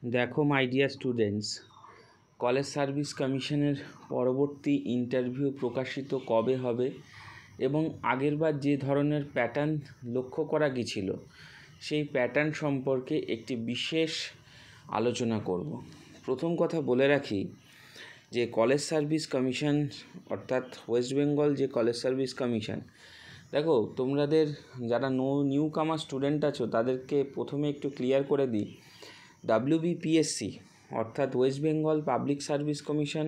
দেখো my dear students, college service কমিশনের পরবর্তী ইন্টারভিউ প্রকাশিত কবে হবে এবং আগেরবার যে ধরনের প্যাটার্ন লক্ষ্য করা গিয়েছিল সেই প্যাটার্ন সম্পর্কে একটি বিশেষ আলোচনা করব। প্রথম কথা বলে রাখি যে কলেজ সার্ভিস কমিশন অর্থাৎ ওয়েস্ট বেঙ্গল যে কলেজ সার্ভিস কমিশন, দেখো তোমাদের যারা নিউ কামার স্টুডেন্ট আছো তাদেরকে প্রথমে একটু ক্লিয়ার করে দিই। WBPSC অর্থাৎ West Bengal public service commission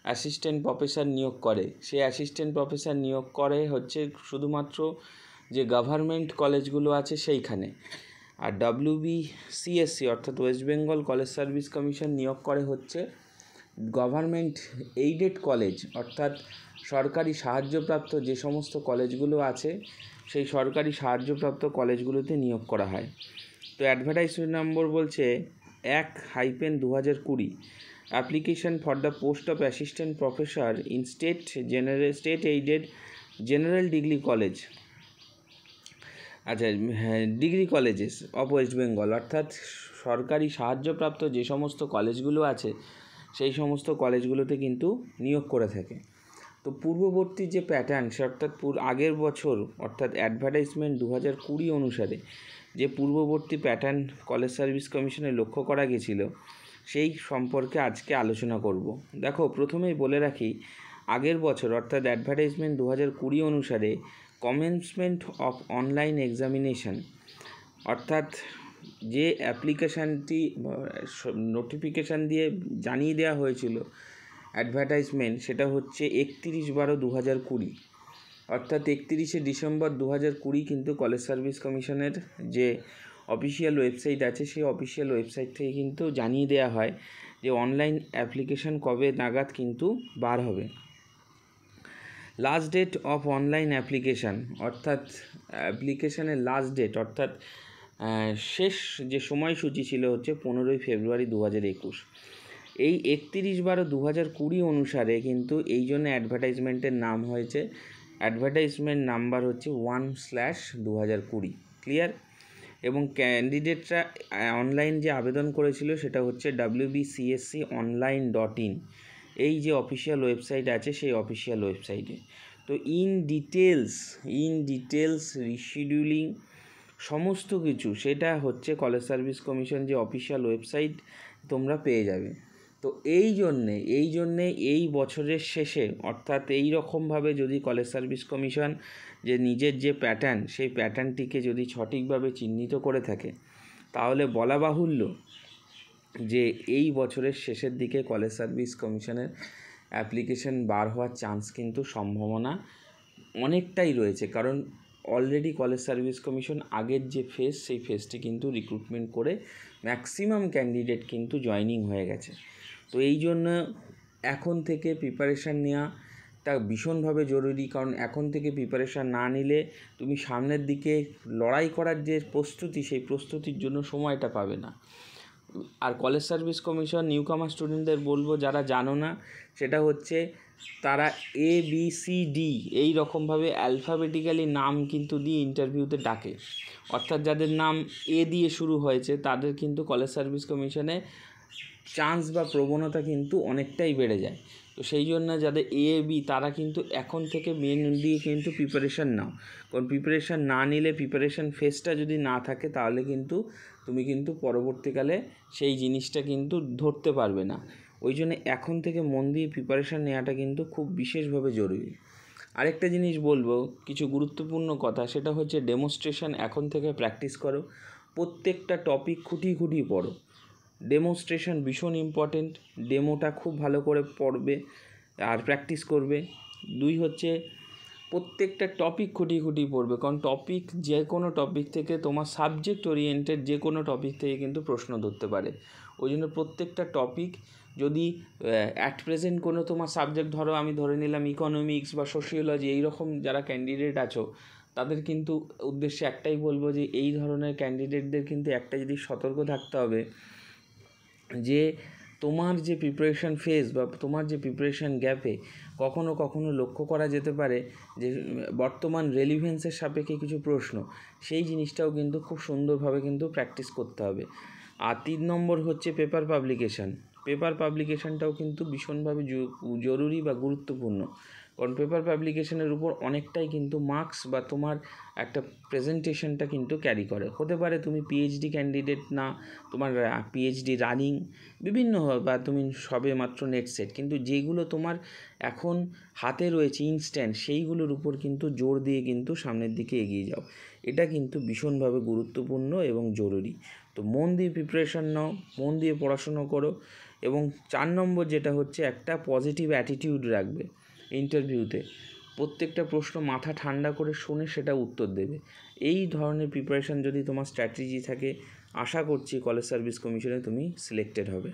assistant professor নিয়োগ করে। সেই অ্যাসিস্ট্যান্ট প্রফেসর নিয়োগ করে হচ্ছে শুধুমাত্র যে গভর্নমেন্ট কলেজগুলো আছে সেইখানে। আর WBCSC অর্থাৎ West Bengal college service commission নিয়োগ করে হচ্ছে গভর্নমেন্ট এইডেড কলেজ অর্থাৎ সরকারি সাহায্যপ্রাপ্ত যে সমস্ত কলেজগুলো আছে সেই সরকারি সাহায্যপ্রাপ্ত কলেজগুলোতে নিয়োগ করা হয়। তো অ্যাডভার্টাইজমেন্ট নম্বর বলছে 1/2020 application for the post of assistant professor in state aided general degree college, আচ্ছা degree colleges of West Bengal অর্থাৎ সরকারি সাহায্যপ্রাপ্ত যে সমস্ত কলেজগুলো আছে সেই সমস্ত কলেজগুলোতে কিন্তু নিয়োগ করে থাকে। তো পূর্ববর্তী যে প্যাটার্ন অর্থাৎ আগের বছর অর্থাৎ অ্যাডভার্টাইজমেন্ট 2020 অনুসারে যে পূর্ববর্তী প্যাটার্ন কলেজ সার্ভিস কমিশনে লক্ষ্য করা গেছিল সেই সম্পর্কে আজকে আলোচনা করব। দেখো প্রথমেই বলে রাখি, আগের বছর অর্থাৎ অ্যাডভার্টাইজমেন্ট 2020 অনুসারে কমেন্সমেন্ট অফ অনলাইন এক্সামিনেশন অর্থাৎ যে অ্যাপ্লিকেশানটি নোটিফিকেশান দিয়ে জানিয়ে দেওয়া হয়েছিল অ্যাডভার্টাইজমেন্ট, সেটা হচ্ছে 31/12/2020 অর্থাৎ 31শে ডিসেম্বর 2020 কিন্তু কলেজ সার্ভিস কমিশনের যে অফিসিয়াল ওয়েবসাইট আছে সেই অফিসিয়াল ওয়েবসাইট থেকে কিন্তু জানিয়ে দেওয়া হয় যে অনলাইন অ্যাপ্লিকেশান কবে নাগাদ কিন্তু বার হবে। Last date of online application অর্থাৎ অ্যাপ্লিকেশানের লাস্ট ডেট অর্থাৎ শেষ যে সময়সূচি ছিল হচ্ছে 15ই ফেব্রুয়ারি 2021। এই 31/12/2020 অনুসারে কিন্তু এই জন্য অ্যাডভার্টাইজমেন্টের নাম হয়েছে, অ্যাডভার্টাইজমেন্ট নাম্বার হচ্ছে 1/2020। ক্লিয়ার? এবং ক্যান্ডিডেটরা অনলাইন যে আবেদন করেছিল সেটা হচ্ছে wbcsconline.in, এই যে অফিসিয়াল ওয়েবসাইট আছে সেই অফিসিয়াল ওয়েবসাইটে। তো ইন ডিটেলস রিশিডিউলিং সমস্ত কিছু সেটা হচ্ছে কলেজ সার্ভিস কমিশন যে অফিসিয়াল ওয়েবসাইট তোমরা পেয়ে যাবে। তো এই জন্যে এই বছরের শেষে অর্থাৎ এই রকমভাবে যদি কলেজ সার্ভিস কমিশন যে নিজের যে প্যাটার্ন সেই প্যাটার্নটিকে যদি সঠিকভাবে চিহ্নিত করে থাকে তাহলে বলা বাহুল্য যে এই বছরের শেষের দিকে কলেজ সার্ভিস কমিশনের অ্যাপ্লিকেশন বার হওয়ার চান্স কিন্তু সম্ভাবনা অনেকটাই রয়েছে। কারণ অলরেডি কলেজ সার্ভিস কমিশন আগের যে ফেজ সেই ফেজটি কিন্তু রিক্রুটমেন্ট করে ম্যাক্সিমাম ক্যান্ডিডেট কিন্তু জয়নিং হয়ে গেছে। তো এই জন্য এখন থেকে প্রিপারেশান নেওয়াটা ভীষণভাবে জরুরি। কারণ এখন থেকে প্রিপারেশান না নিলে তুমি সামনের দিকে লড়াই করার যে প্রস্তুতি সেই প্রস্তুতির জন্য সময়টা পাবে না। আর কলেজ সার্ভিস কমিশন নিউ কামার স্টুডেন্টদের বলবো, যারা জানো না, সেটা হচ্ছে তারা ABCD এই রকমভাবে অ্যালফাবেটিক্যালি নাম কিন্তু দিয়ে ইন্টারভিউতে ডাকে। অর্থাৎ যাদের নাম A দিয়ে শুরু হয়েছে তাদের কিন্তু কলেজ সার্ভিস কমিশনে চান্স বা প্রবণতা কিন্তু অনেকটাই বেড়ে যায়। তো সেই জন্য যাদের AB তারা কিন্তু এখন থেকে মেন দিয়ে কিন্তু প্রিপারেশান নাও। কারণ প্রিপারেশান না নিলে প্রিপারেশান ফেজটা যদি না থাকে তাহলে কিন্তু তুমি কিন্তু পরবর্তীকালে সেই জিনিসটা কিন্তু ধরতে পারবে না। ওই জন্য এখন থেকে মন দিয়ে প্রিপারেশান নেওয়াটা কিন্তু খুব বিশেষভাবে জরুরি। আরেকটা জিনিস বলবো, কিছু গুরুত্বপূর্ণ কথা, সেটা হচ্ছে ডেমনস্ট্রেশন এখন থেকে প্র্যাকটিস করো। প্রত্যেকটা টপিক খুঁটিয়ে পড়ো। ডেমনস্ট্রেশন ভীষণ ইম্পর্টেন্ট, ডেমোটা খুব ভালো করে পড়বে আর প্র্যাকটিস করবে। 2 হচ্ছে প্রত্যেকটা টপিক খুঁটিয়ে পড়বে। কারণ যে কোনো টপিক থেকে তোমার সাবজেক্ট ওরিয়েন্টেড যে কোনো টপিক থেকে কিন্তু প্রশ্ন ধরতে পারে। ওই জন্য প্রত্যেকটা টপিক যদি অ্যাট প্রেজেন্ট কোনো তোমার সাবজেক্ট, ধরো আমি ধরে নিলাম ইকোনমিক্স বা সোশিওলজি, এই রকম যারা ক্যান্ডিডেট আছো তাদের কিন্তু উদ্দেশ্যে একটাই বলবো যে এই ধরনের ক্যান্ডিডেটদের কিন্তু একটা যদি সতর্ক থাকতে হবে যে তোমার যে প্রিপারেশান ফেজ বা তোমার যে প্রিপারেশান গ্যাপে কখনো লক্ষ্য করা যেতে পারে যে বর্তমান রেলিভেন্সের সাপেক্ষে কিছু প্রশ্ন, সেই জিনিসটাও কিন্তু খুব সুন্দরভাবে কিন্তু প্র্যাকটিস করতে হবে। আর 3 নম্বর হচ্ছে পেপার পাবলিকেশান। পেপার পাবলিকেশানটাও কিন্তু ভীষণভাবে জরুরি বা গুরুত্বপূর্ণ, কারণ পেপার পাবলিকেশানের উপর অনেকটাই কিন্তু মার্কস বা তোমার একটা প্রেজেন্টেশনটা কিন্তু ক্যারি করে। হতে পারে তুমি পিএইচডি ক্যান্ডিডেট না, তোমার পিএইচডি রানিং বিভিন্ন, বা তুমি সবে মাত্র নেট সেট, কিন্তু যেগুলো তোমার এখন হাতে রয়েছে ইনস্ট্যান্ট, সেইগুলোর উপর কিন্তু জোর দিয়ে কিন্তু সামনের দিকে এগিয়ে যাও। এটা কিন্তু ভীষণভাবে গুরুত্বপূর্ণ এবং জরুরি। তো মন দিয়ে প্রিপারেশান নাও, মন দিয়ে পড়াশুনো করো, এবং 4 নম্বর যেটা হচ্ছে একটা পজিটিভ অ্যাটিটিউড রাখবে ইন্টারভিউতে। প্রত্যেকটা প্রশ্ন মাথা ঠান্ডা করে শুনে সেটা উত্তর দেবে। এই ধরনের প্রিপারেশান যদি তোমার স্ট্র্যাটেজি থাকে, আশা করছি কলেজ সার্ভিস কমিশনে তুমি সিলেক্টেড হবে।